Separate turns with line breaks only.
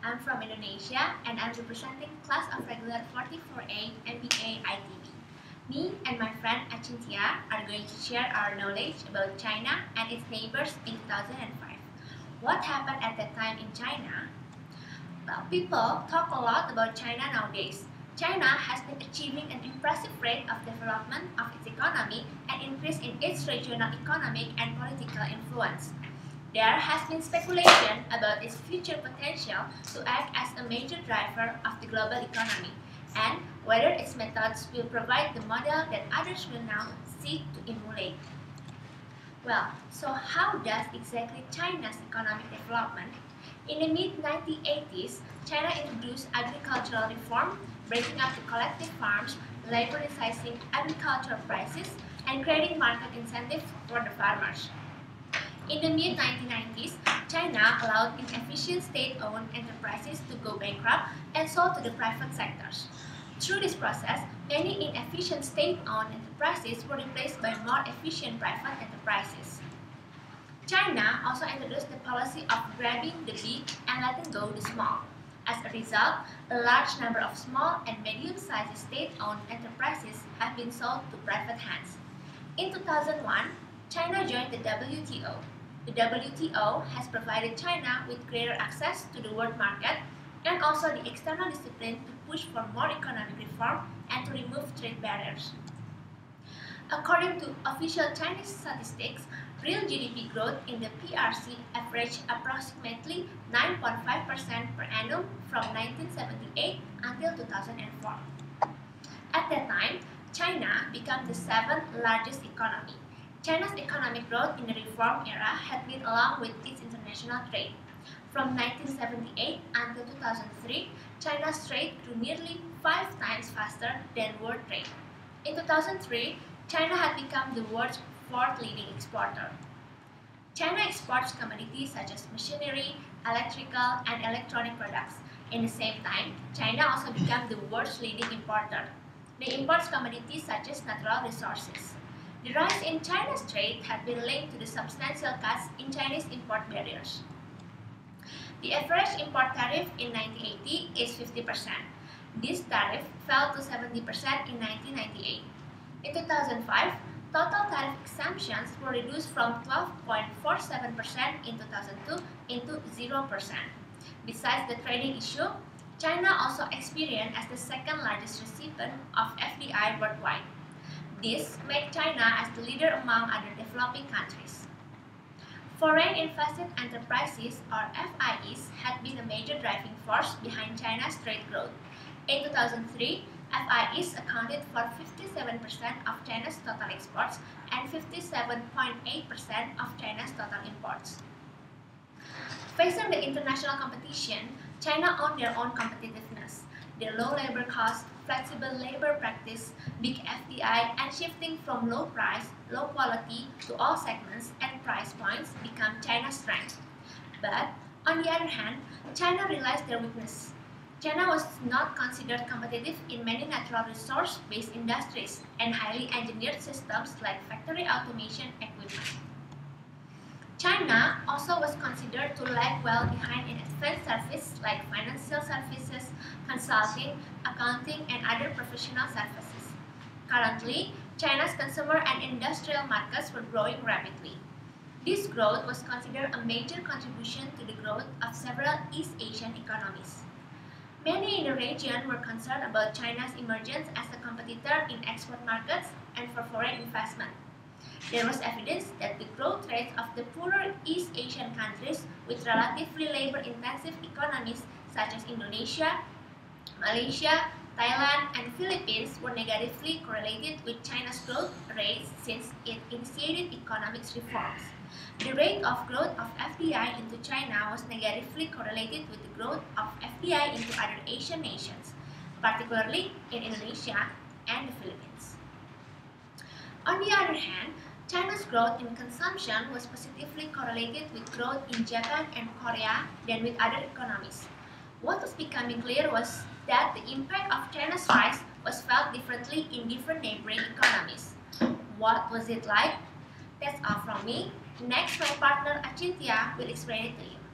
I'm from Indonesia and I'm representing class of regular 44A MBA ITB. Me and my friend Achintia are going to share our knowledge about China and its neighbors in 2005. What happened at that time in China? Well, people talk a lot about China nowadays. China has been achieving an impressive rate of development of its economy and increase in its regional economic and political influence. There has been speculation about its future potential to act as a major driver of the global economy and whether its methods will provide the model that others will now seek to emulate. Well, so how does exactly China's economic development? In the mid-1980s, China introduced agricultural reform, breaking up the collective farms, liberalizing agricultural prices, and creating market incentives for the farmers. In the mid-1990s, China allowed inefficient state-owned enterprises to go bankrupt and sold to the private sectors. Through this process, many inefficient state-owned enterprises were replaced by more efficient private enterprises. China also introduced the policy of grabbing the big and letting go the small. As a result, a large number of small and medium-sized state-owned enterprises have been sold to private hands. In 2001, China joined the WTO. The WTO has provided China with greater access to the world market and also the external discipline to push for more economic reform and to remove trade barriers. According to official Chinese statistics, real GDP growth in the PRC averaged approximately 9.5% per annum from 1978 until 2004. At that time, China became the seventh largest economy. China's economic growth in the reform era had been along with its international trade. From 1978 until 2003, China's trade grew nearly 5 times faster than world trade. In 2003, China had become the world's fourth leading exporter. China exports commodities such as machinery, electrical, and electronic products. In the same time, China also became the world's leading importer. They import commodities such as natural resources. The rise in China's trade had been linked to the substantial cuts in Chinese import barriers. The average import tariff in 1980 is 50%. This tariff fell to 70% in 1998. In 2005, total tariff exemptions were reduced from 12.47% in 2002 into 0%. Besides the trading issue, China also experienced as the second largest recipient of FDI worldwide. This made China as the leader among other developing countries. Foreign invested enterprises, or FIEs, had been a major driving force behind China's trade growth. In 2003, FIEs accounted for 57% of China's total exports and 57.8% of China's total imports. Facing the international competition, China owned their own competitiveness. Their low labor costs, flexible labor practice, big FDI, and shifting from low price, low quality to all segments and price points become China's strength. But, on the other hand, China realized their weakness. China was not considered competitive in many natural resource-based industries and highly engineered systems like factory automation equipment. China also was considered to lag well behind in advanced services like financial services, consulting, accounting, and other professional services. Currently, China's consumer and industrial markets were growing rapidly. This growth was considered a major contribution to the growth of several East Asian economies. Many in the region were concerned about China's emergence as a competitor in export markets and for foreign investment. There was evidence that the growth rates of the poorer East Asian countries with relatively labor-intensive economies such as Indonesia, Malaysia, Thailand, and Philippines were negatively correlated with China's growth rates since it initiated economic reforms. The rate of growth of FDI into China was negatively correlated with the growth of FDI into other Asian nations, particularly in Indonesia and the Philippines. On the other hand, China's growth in consumption was positively correlated with growth in Japan and Korea than with other economies. What was becoming clear was that the impact of China's rise was felt differently in different neighboring economies. What was it like? That's all from me. Next, my partner Achintia will explain it to you.